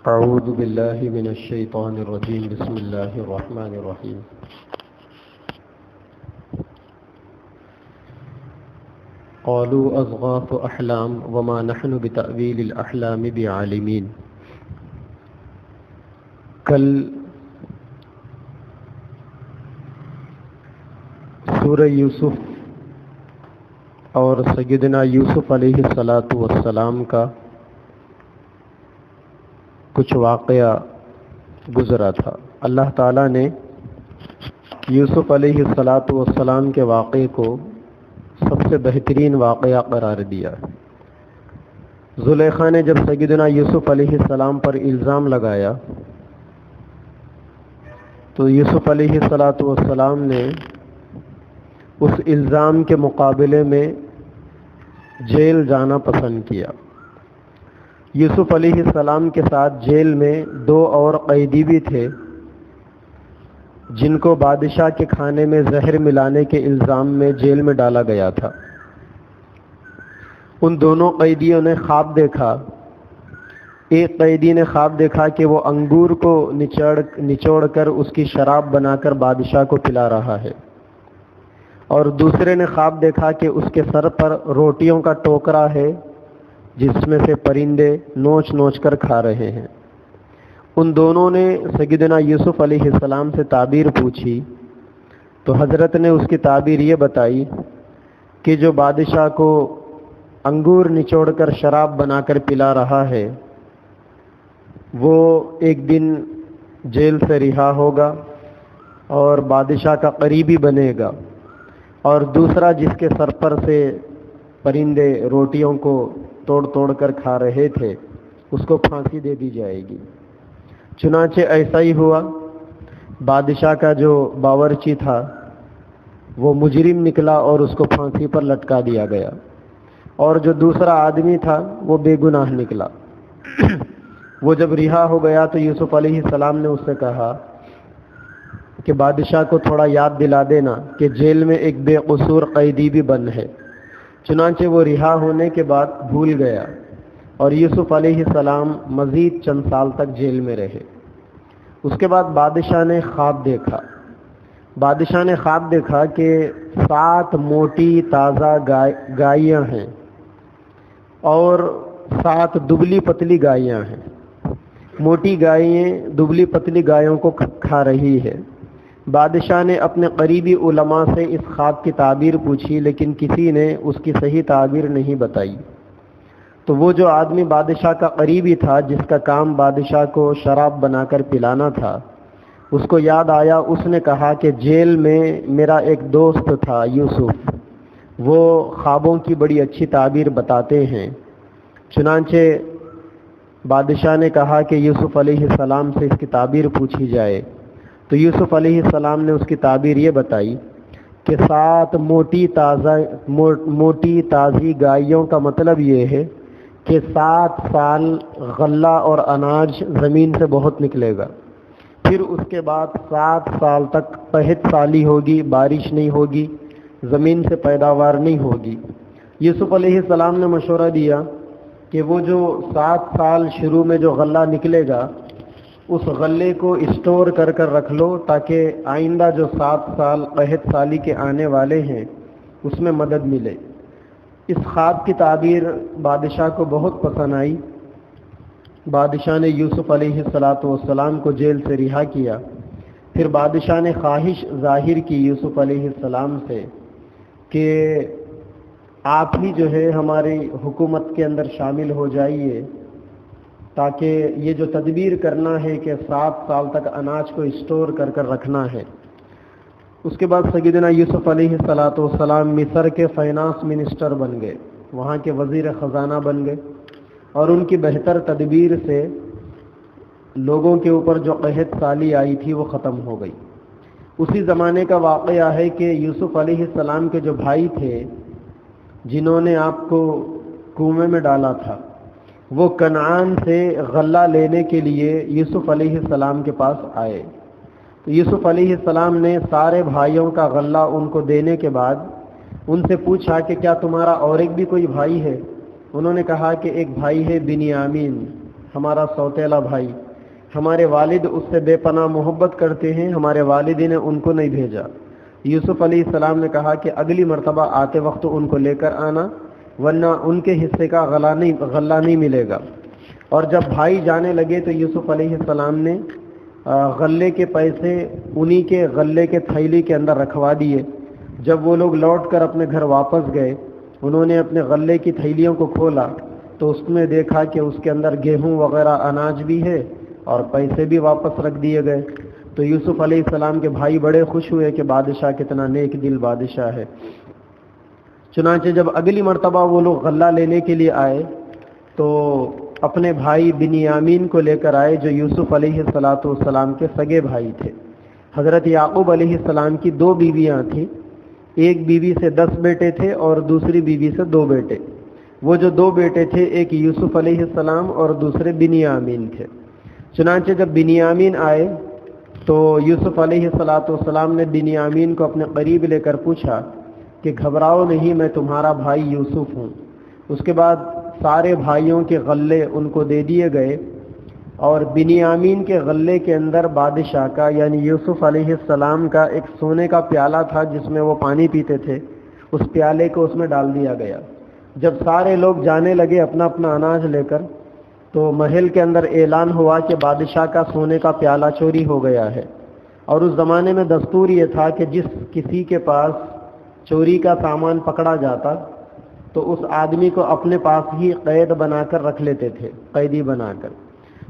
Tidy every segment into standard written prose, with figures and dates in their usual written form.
اعوذ باللہ من الشیطان الرجیم بسم اللہ الرحمن الرحیم قالوا اضغاث احلام وما نحن بتأویل الاحلام بعالمین۔ کل سورہ یوسف اور سیدنا یوسف علیہ السلام کا کچھ واقعہ گزرا تھا۔ اللہ تعالیٰ نے یوسف علیہ السلام کے واقعے کو سب سے بہترین واقعہ قرار دیا۔ زلیخا نے جب سیدنا یوسف علیہ السلام پر الزام لگایا تو یوسف علیہ السلام نے اس الزام کے مقابلے میں جیل جانا پسند کیا۔ یوسف علیہ السلام کے ساتھ جیل میں 2 اور قیدی بھی تھے جن کو بادشاہ کے کھانے میں زہر ملانے کے الزام میں جیل میں ڈالا گیا تھا۔ ان دونوں قیدیوں نے خواب دیکھا۔ ایک قیدی نے خواب دیکھا کہ وہ انگور کو نچوڑ کر اس کی شراب بنا کر بادشاہ کو پلا رہا ہے، اور دوسرے نے خواب دیکھا کہ اس کے سر پر روٹیوں کا ٹوکرا ہے جس میں سے پرندے نوچ نوچ کر کھا رہے ہیں۔ ان دونوں نے سیدنا یوسف علیہ السلام سے تعبیر پوچھی تو حضرت نے اس کی تعبیر یہ بتائی کہ جو بادشاہ کو انگور نچوڑ کر شراب بنا کر پلا رہا ہے وہ ایک دن جیل سے رہا ہوگا اور بادشاہ کا قریبی بنے گا، اور دوسرا جس کے سر پر سے پرندے روٹیوں کو توڑ توڑ کر کھا رہے تھے اس کو پھانسی دے دی جائے گی۔ چنانچہ ایسا ہی ہوا۔ بادشاہ کا جو باورچی تھا وہ مجرم نکلا اور اس کو پھانسی پر لٹکا دیا گیا، اور جو دوسرا آدمی تھا وہ بے گناہ نکلا۔ وہ جب رہا ہو گیا تو یوسف علیہ السلام نے اس سے کہا کہ بادشاہ کو تھوڑا یاد دلا دینا کہ جیل میں ایک بے قصور قیدی بھی بند ہے۔ چنانچہ وہ رہا ہونے کے بعد بھول گیا، اور یوسف علیہ السلام مزید چند سال تک جیل میں رہے۔ اس کے بعد بادشاہ نے خواب دیکھا کہ 7 موٹی تازہ گائیاں ہیں اور 7 دبلی پتلی گائیاں ہیں۔ موٹی گائیں دبلی پتلی گایوں کو کھا رہی ہے۔ بادشاہ نے اپنے قریبی علماء سے اس خواب کی تعبیر پوچھی، لیکن کسی نے اس کی صحیح تعبیر نہیں بتائی۔ تو وہ جو آدمی بادشاہ کا قریبی تھا جس کا کام بادشاہ کو شراب بنا کر پلانا تھا، اس کو یاد آیا۔ اس نے کہا کہ جیل میں میرا ایک دوست تھا یوسف، وہ خوابوں کی بڑی اچھی تعبیر بتاتے ہیں۔ چنانچہ بادشاہ نے کہا کہ یوسف علیہ السلام سے اس کی تعبیر پوچھی جائے۔ تو یوسف علیہ السلام نے اس کی تعبیر یہ بتائی کہ 7 موٹی تازی گائیوں کا مطلب یہ ہے کہ 7 سال غلہ اور اناج زمین سے بہت نکلے گا، پھر اس کے بعد 7 سال تک قحط سالی ہوگی، بارش نہیں ہوگی، زمین سے پیداوار نہیں ہوگی۔ یوسف علیہ السلام نے مشورہ دیا کہ وہ جو 7 سال شروع میں جو غلہ نکلے گا اس غلے کو اسٹور کر کر رکھ لو تاکہ آئندہ جو 7 سال قحط سالی کے آنے والے ہیں اس میں مدد ملے۔ اس خواب کی تعبیر بادشاہ کو بہت پسند آئی۔ بادشاہ نے یوسف علیہ السلام کو جیل سے رہا کیا۔ پھر بادشاہ نے خواہش ظاہر کی یوسف علیہ السلام سے کہ آپ ہی جو ہے ہماری حکومت کے اندر شامل ہو جائیے، تاکہ یہ جو تدبیر کرنا ہے کہ 7 سال تک اناج کو اسٹور کر کر رکھنا ہے۔ اس کے بعد سیدنا یوسف علیہ السلام مصر کے فائنانس منسٹر بن گئے، وہاں کے وزیر خزانہ بن گئے، اور ان کی بہتر تدبیر سے لوگوں کے اوپر جو قحط سالی آئی تھی وہ ختم ہو گئی۔ اسی زمانے کا واقعہ ہے کہ یوسف علیہ السلام کے جو بھائی تھے جنہوں نے آپ کو کنویں میں ڈالا تھا، وہ کنعان سے غلہ لینے کے لیے یوسف علیہ السلام کے پاس آئے۔ تو یوسف علیہ السلام نے سارے بھائیوں کا غلہ ان کو دینے کے بعد ان سے پوچھا کہ کیا تمہارا اور ایک بھی کوئی بھائی ہے؟ انہوں نے کہا کہ ایک بھائی ہے بنیامین، ہمارا سوتیلا بھائی، ہمارے والد اس سے بے پناہ محبت کرتے ہیں، ہمارے والد نے ان کو نہیں بھیجا۔ یوسف علیہ السلام نے کہا کہ اگلی مرتبہ آتے وقت ان کو لے کر آنا، ورنہ ان کے حصے کا غلہ نہیں ملے گا۔ اور جب بھائی جانے لگے تو یوسف علیہ السلام نے غلے کے پیسے انہی کے غلے کے تھیلی کے اندر رکھوا دیے۔ جب وہ لوگ لوٹ کر اپنے گھر واپس گئے، انہوں نے اپنے غلے کی تھیلیوں کو کھولا تو اس میں دیکھا کہ اس کے اندر گیہوں وغیرہ اناج بھی ہے اور پیسے بھی واپس رکھ دیے گئے۔ تو یوسف علیہ السلام کے بھائی بڑے خوش ہوئے کہ بادشاہ کتنا نیک دل بادشاہ ہے۔ چنانچہ جب اگلی مرتبہ وہ لوگ غلہ لینے کے لیے آئے تو اپنے بھائی بنیامین کو لے کر آئے، جو یوسف علیہ السلام کے سگے بھائی تھے۔ حضرت یعقوب علیہ السلام کی 2 بیویاں تھیں، ایک بیوی سے 10 بیٹے تھے اور دوسری بیوی سے 2 بیٹے۔ وہ جو 2 بیٹے تھے، ایک یوسف علیہ السلام اور دوسرے بنیامین تھے۔ چنانچہ جب بنیامین آئے تو یوسف علیہ السلام نے بنیامین کو اپنے قریب لے کر پوچھا کہ گھبراؤ نہیں، میں تمہارا بھائی یوسف ہوں۔ اس کے بعد سارے بھائیوں کے غلے ان کو دے دیے گئے، اور بنیامین کے غلے کے اندر بادشاہ کا یعنی یوسف علیہ السلام کا ایک سونے کا پیالہ تھا جس میں وہ پانی پیتے تھے، اس پیالے کو اس میں ڈال دیا گیا۔ جب سارے لوگ جانے لگے اپنا اپنا اناج لے کر تو محل کے اندر اعلان ہوا کہ بادشاہ کا سونے کا پیالہ چوری ہو گیا ہے۔ اور اس زمانے میں دستور یہ تھا کہ جس کسی کے پاس چوری کا سامان پکڑا جاتا تو اس آدمی کو اپنے پاس ہی قید بنا کر رکھ لیتے تھے، قیدی بنا کر۔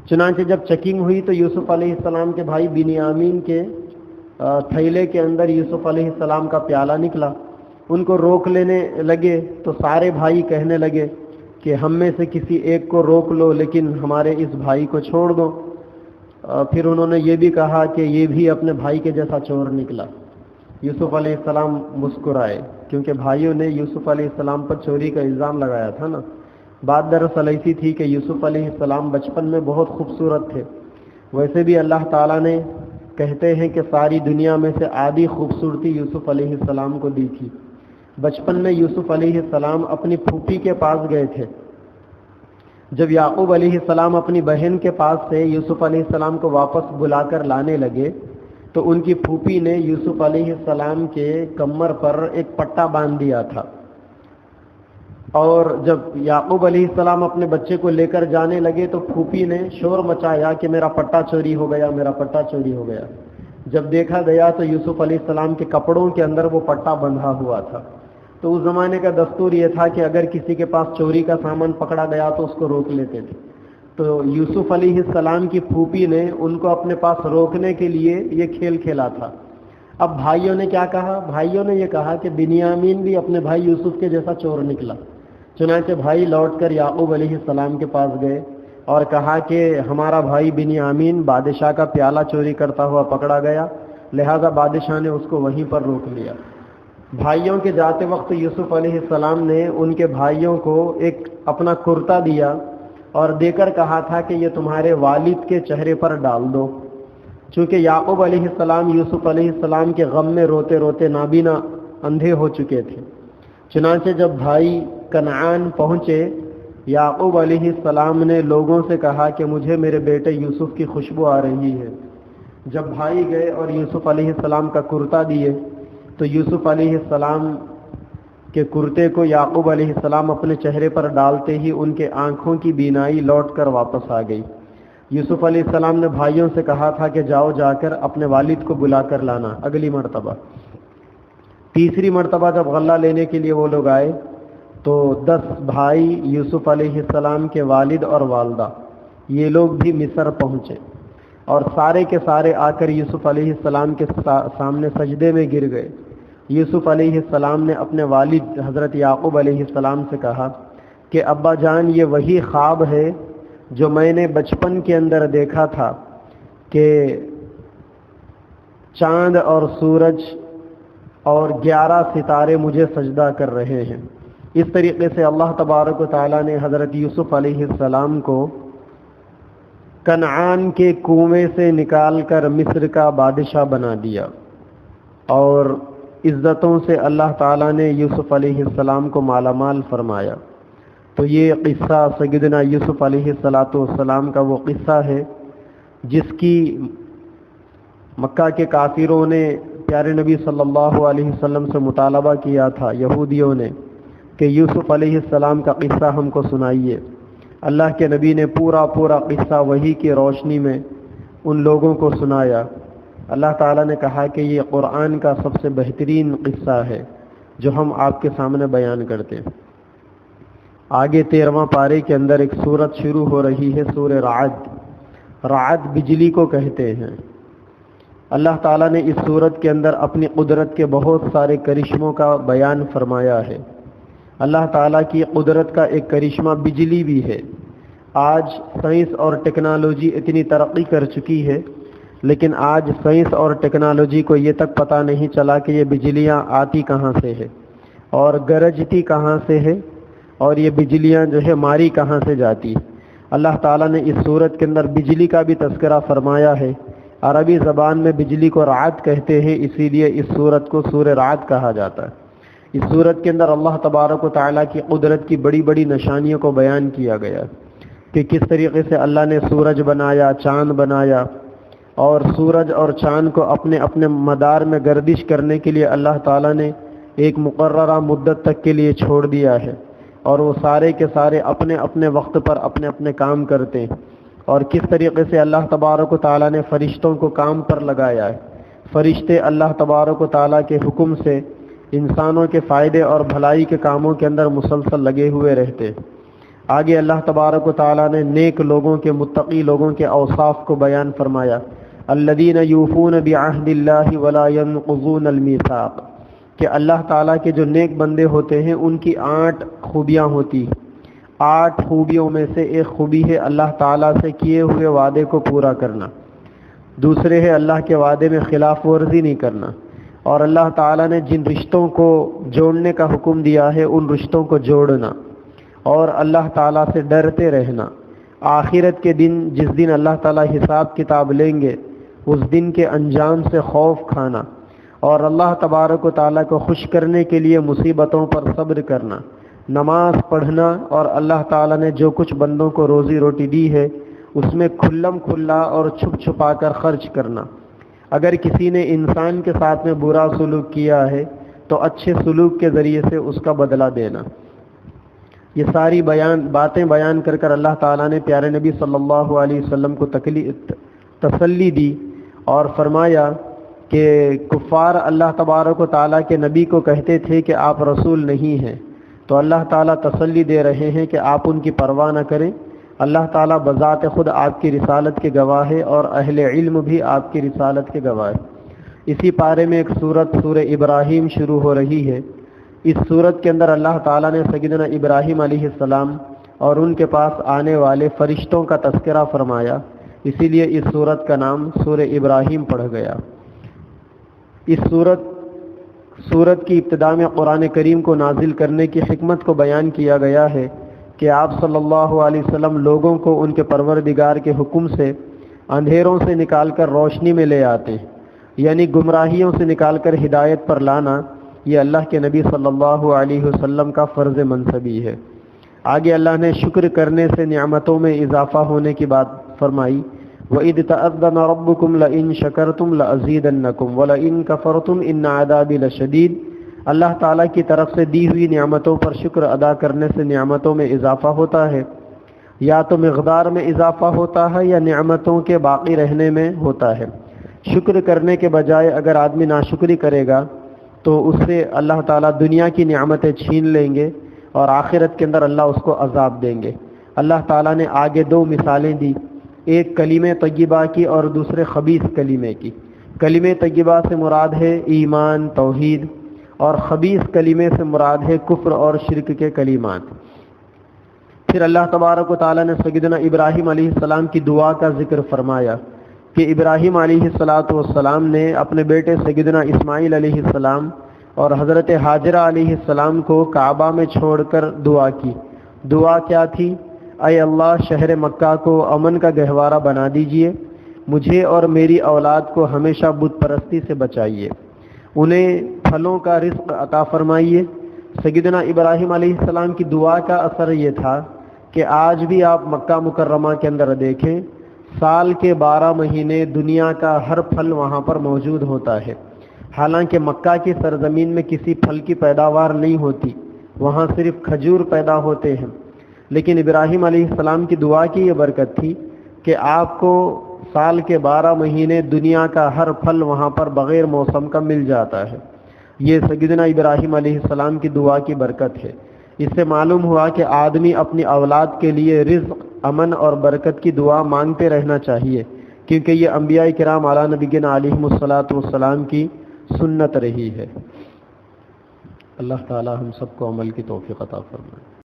چنانچہ جب چیکنگ ہوئی تو یوسف علیہ السلام کے بھائی بنیامین کے تھیلے کے اندر یوسف علیہ السلام کا پیالہ نکلا۔ ان کو روک لینے لگے تو سارے بھائی کہنے لگے کہ ہم میں سے کسی ایک کو روک لو، لیکن ہمارے اس بھائی کو چھوڑ دو۔ پھر انہوں نے یہ بھی کہا کہ یہ بھی اپنے بھائی کے جیسا چور نکلا۔ یوسف علیہ السلام مسکرائے کیونکہ بھائیوں نے یوسف علیہ السلام پر چوری کا الزام لگایا تھا نا۔ بات دراصل ایسی تھی کہ یوسف علیہ السلام بچپن میں بہت خوبصورت تھے۔ ویسے بھی اللہ تعالیٰ نے کہتے ہیں کہ ساری دنیا میں سے آدھی خوبصورتی یوسف علیہ السلام کو دی تھی۔ بچپن میں یوسف علیہ السلام اپنی پھوپھی کے پاس گئے تھے۔ جب یعقوب علیہ السلام اپنی بہن کے پاس سے یوسف علیہ السلام کو واپس بلا کر لانے لگے تو ان کی پھوپھی نے یوسف علیہ السلام کے کمر پر ایک پٹا باندھ دیا تھا، اور جب یعقوب علیہ السلام اپنے بچے کو لے کر جانے لگے تو پھوپھی نے شور مچایا کہ میرا پٹا چوری ہو گیا، میرا پٹا چوری ہو گیا۔ جب دیکھا گیا تو یوسف علیہ السلام کے کپڑوں کے اندر وہ پٹا بندھا ہوا تھا۔ تو اس زمانے کا دستور یہ تھا کہ اگر کسی کے پاس چوری کا سامان پکڑا گیا تو اس کو روک لیتے تھے۔ تو یوسف علیہ السلام کی پھوپھی نے ان کو اپنے پاس روکنے کے لیے یہ کھیل کھیلا تھا۔ اب بھائیوں نے کیا کہا؟ بھائیوں نے یہ کہا کہ بنیامین بھی اپنے بھائی یوسف کے جیسا چور نکلا۔ چنانچہ بھائی لوٹ کر یعقوب علیہ السلام کے پاس گئے اور کہا کہ ہمارا بھائی بنیامین بادشاہ کا پیالہ چوری کرتا ہوا پکڑا گیا، لہذا بادشاہ نے اس کو وہیں پر روک لیا۔ بھائیوں کے جاتے وقت یوسف علیہ السلام نے ان کے بھائیوں کو ایک اپنا کرتا دیا اور دے کر کہا تھا کہ یہ تمہارے والد کے چہرے پر ڈال دو۔ چونکہ یعقوب علیہ السلام یوسف علیہ السلام کے غم میں روتے روتے نابینا اندھے ہو چکے تھے۔ چنانچہ جب بھائی کنعان پہنچے، یعقوب علیہ السلام نے لوگوں سے کہا کہ مجھے میرے بیٹے یوسف کی خوشبو آ رہی ہے۔ جب بھائی گئے اور یوسف علیہ السلام کا کرتا دیے تو یوسف علیہ السلام کے کرتے کو یعقوب علیہ السلام اپنے چہرے پر ڈالتے ہی ان کے آنکھوں کی بینائی لوٹ کر واپس آ گئی۔ یوسف علیہ السلام نے بھائیوں سے کہا تھا کہ جاؤ جا کر اپنے والد کو بلا کر لانا اگلی مرتبہ۔ تیسری مرتبہ جب غلہ لینے کے لیے وہ لوگ آئے تو 10 بھائی یوسف علیہ السلام کے والد اور والدہ یہ لوگ بھی مصر پہنچے، اور سارے کے سارے آ کر یوسف علیہ السلام کے سامنے سجدے میں گر گئے۔ یوسف علیہ السلام نے اپنے والد حضرت یعقوب علیہ السلام سے کہا کہ ابا جان، یہ وہی خواب ہے جو میں نے بچپن کے اندر دیکھا تھا کہ چاند اور سورج اور 11 ستارے مجھے سجدہ کر رہے ہیں۔ اس طریقے سے اللہ تبارک و تعالیٰ نے حضرت یوسف علیہ السلام کو کنعان کے کنویں سے نکال کر مصر کا بادشاہ بنا دیا، اور عزتوں سے اللہ تعالیٰ نے یوسف علیہ السلام کو مالا مال فرمایا۔ تو یہ قصہ سیدنا یوسف علیہ السلام کا وہ قصہ ہے جس کی مکہ کے کافروں نے پیارے نبی صلی اللہ علیہ وسلم سے مطالبہ کیا تھا، یہودیوں نے، کہ یوسف علیہ السلام کا قصہ ہم کو سنائیے۔ اللہ کے نبی نے پورا قصہ وحی کی روشنی میں ان لوگوں کو سنایا۔ اللہ تعالیٰ نے کہا کہ یہ قرآن کا سب سے بہترین قصہ ہے جو ہم آپ کے سامنے بیان کرتے ہیں۔ آگے 13واں پارے کے اندر ایک سورت شروع ہو رہی ہے، سورہ رعد۔ رعد بجلی کو کہتے ہیں۔ اللہ تعالیٰ نے اس سورت کے اندر اپنی قدرت کے بہت سارے کرشموں کا بیان فرمایا ہے۔ اللہ تعالیٰ کی قدرت کا ایک کرشمہ بجلی بھی ہے۔ آج سائنس اور ٹیکنالوجی اتنی ترقی کر چکی ہے، لیکن آج سائنس اور ٹیکنالوجی کو یہ تک پتہ نہیں چلا کہ یہ بجلیاں آتی کہاں سے ہے اور گرجتی کہاں سے ہے، اور یہ بجلیاں جو ہے ماری کہاں سے جاتی۔ اللہ تعالیٰ نے اس سورت کے اندر بجلی کا بھی تذکرہ فرمایا ہے۔ عربی زبان میں بجلی کو رعد کہتے ہیں، اسی لیے اس سورت کو سورہ رعد کہا جاتا ہے۔ اس سورت کے اندر اللہ تبارک و تعالیٰ کی قدرت کی بڑی بڑی نشانیوں کو بیان کیا گیا کہ کس طریقے سے اللہ نے سورج بنایا، چاند بنایا، اور سورج اور چاند کو اپنے اپنے مدار میں گردش کرنے کے لیے اللہ تعالیٰ نے ایک مقررہ مدت تک کے لیے چھوڑ دیا ہے، اور وہ سارے کے سارے اپنے اپنے وقت پر اپنے اپنے کام کرتے ہیں۔ اور کس طریقے سے اللہ تبارک و تعالیٰ نے فرشتوں کو کام پر لگایا ہے۔ فرشتے اللہ تبارک و تعالیٰ کے حکم سے انسانوں کے فائدے اور بھلائی کے کاموں کے اندر مسلسل لگے ہوئے رہتے ہیں۔ آگے اللہ تبارک و تعالیٰ نے نیک لوگوں کے، متقی لوگوں کے اوصاف کو بیان فرمایا۔ الذین یوفون بعہد اللہ ولا ینقضون المیثاق، کہ اللہ تعالیٰ کے جو نیک بندے ہوتے ہیں ان کی 8 خوبیاں ہوتی ہیں۔ 8 خوبیوں میں سے ایک خوبی ہے اللہ تعالیٰ سے کیے ہوئے وعدے کو پورا کرنا، دوسرے ہے اللہ کے وعدے میں خلاف ورزی نہیں کرنا، اور اللہ تعالیٰ نے جن رشتوں کو جوڑنے کا حکم دیا ہے ان رشتوں کو جوڑنا، اور اللہ تعالیٰ سے ڈرتے رہنا۔ آخرت کے دن، جس دن اللہ تعالیٰ حساب کتاب لیں گے، اس دن کے انجام سے خوف کھانا، اور اللہ تبارک و تعالیٰ کو خوش کرنے کے لیے مصیبتوں پر صبر کرنا، نماز پڑھنا، اور اللہ تعالیٰ نے جو کچھ بندوں کو روزی روٹی دی ہے اس میں کھلم کھلا اور چھپ چھپا کر خرچ کرنا۔ اگر کسی نے انسان کے ساتھ میں برا سلوک کیا ہے تو اچھے سلوک کے ذریعے سے اس کا بدلہ دینا۔ یہ ساری باتیں بیان کر کر اللہ تعالیٰ نے پیارے نبی صلی اللہ علیہ وسلم کو تسلی دی اور فرمایا کہ کفار اللہ تبارک و تعالیٰ کے نبی کو کہتے تھے کہ آپ رسول نہیں ہیں، تو اللہ تعالیٰ تسلی دے رہے ہیں کہ آپ ان کی پرواہ نہ کریں۔ اللہ تعالیٰ بذات خود آپ کی رسالت کے گواہ ہے، اور اہل علم بھی آپ کی رسالت کے گواہ ہے۔ اسی پارے میں ایک سورت، سورہ ابراہیم شروع ہو رہی ہے۔ اس سورت کے اندر اللہ تعالیٰ نے سیدنا ابراہیم علیہ السلام اور ان کے پاس آنے والے فرشتوں کا تذکرہ فرمایا، اسی لیے اس سورت کا نام سورہ ابراہیم پڑھ گیا۔ اس سورت کی ابتدا میں قرآن کریم کو نازل کرنے کی حکمت کو بیان کیا گیا ہے کہ آپ صلی اللہ علیہ وسلم لوگوں کو ان کے پروردگار کے حکم سے اندھیروں سے نکال کر روشنی میں لے آتے ہیں، یعنی گمراہیوں سے نکال کر ہدایت پر لانا، یہ اللہ کے نبی صلی اللہ علیہ وسلم کا فرض منصبی ہے۔ آگے اللہ نے شکر کرنے سے نعمتوں میں اضافہ ہونے کی بات فرمائی۔ وَإِذْ تَأَذَّنَ رَبُّكُمْ لَئِن شَكَرْتُمْ لَأَزِيدَنَّكُمْ وَلَئِن كَفَرْتُمْ إِنَّ عَذَابِي لَشَدِيدٌ۔ اللہ تعالیٰ کی طرف سے دی ہوئی نعمتوں پر شکر ادا کرنے سے نعمتوں میں اضافہ ہوتا ہے، یا تو مقدار میں اضافہ ہوتا ہے یا نعمتوں کے باقی رہنے میں ہوتا ہے۔ شکر کرنے کے بجائے اگر آدمی ناشکری کرے گا تو اس سے اللہ تعالیٰ دنیا کی نعمتیں چھین لیں گے، اور آخرت کے اندر اللہ اس کو عذاب دیں گے۔ اللہ تعالیٰ نے آگے 2 مثالیں دی، ایک کلمہ طیبہ کی اور دوسرے خبیث کلمے کی۔ کلمہ طیبہ سے مراد ہے ایمان، توحید، اور خبیث کلمے سے مراد ہے کفر اور شرک کے کلمات۔ پھر اللہ تبارک و تعالیٰ نے سیدنا ابراہیم علیہ السلام کی دعا کا ذکر فرمایا کہ ابراہیم علیہ السلام نے اپنے بیٹے سیدنا اسماعیل علیہ السلام اور حضرت حاجرہ علیہ السلام کو کعبہ میں چھوڑ کر دعا کی۔ دعا کیا تھی؟ اے اللہ، شہر مکہ کو امن کا گہوارہ بنا دیجئے، مجھے اور میری اولاد کو ہمیشہ بت پرستی سے بچائیے، انہیں پھلوں کا رزق عطا فرمائیے، سیدنا ابراہیم علیہ السلام کی دعا کا اثر یہ تھا کہ آج بھی آپ مکہ مکرمہ کے اندر دیکھیں، سال کے 12 مہینے دنیا کا ہر پھل وہاں پر موجود ہوتا ہے۔ حالانکہ مکہ کی سرزمین میں کسی پھل کی پیداوار نہیں ہوتی، وہاں صرف کھجور پیدا ہوتے ہیں، لیکن ابراہیم علیہ السلام کی دعا کی یہ برکت تھی کہ آپ کو سال کے 12 مہینے دنیا کا ہر پھل وہاں پر بغیر موسم کا مل جاتا ہے۔ یہ سیدنا ابراہیم علیہ السلام کی دعا کی برکت ہے۔ اس سے معلوم ہوا کہ آدمی اپنی اولاد کے لیے رزق، امن اور برکت کی دعا مانگتے رہنا چاہیے، کیونکہ یہ انبیاء کرام علی نبینا علیہم الصلاۃ والسلام کی سنت رہی ہے۔ اللہ تعالی ہم سب کو عمل کی توفیق عطا فرمائے۔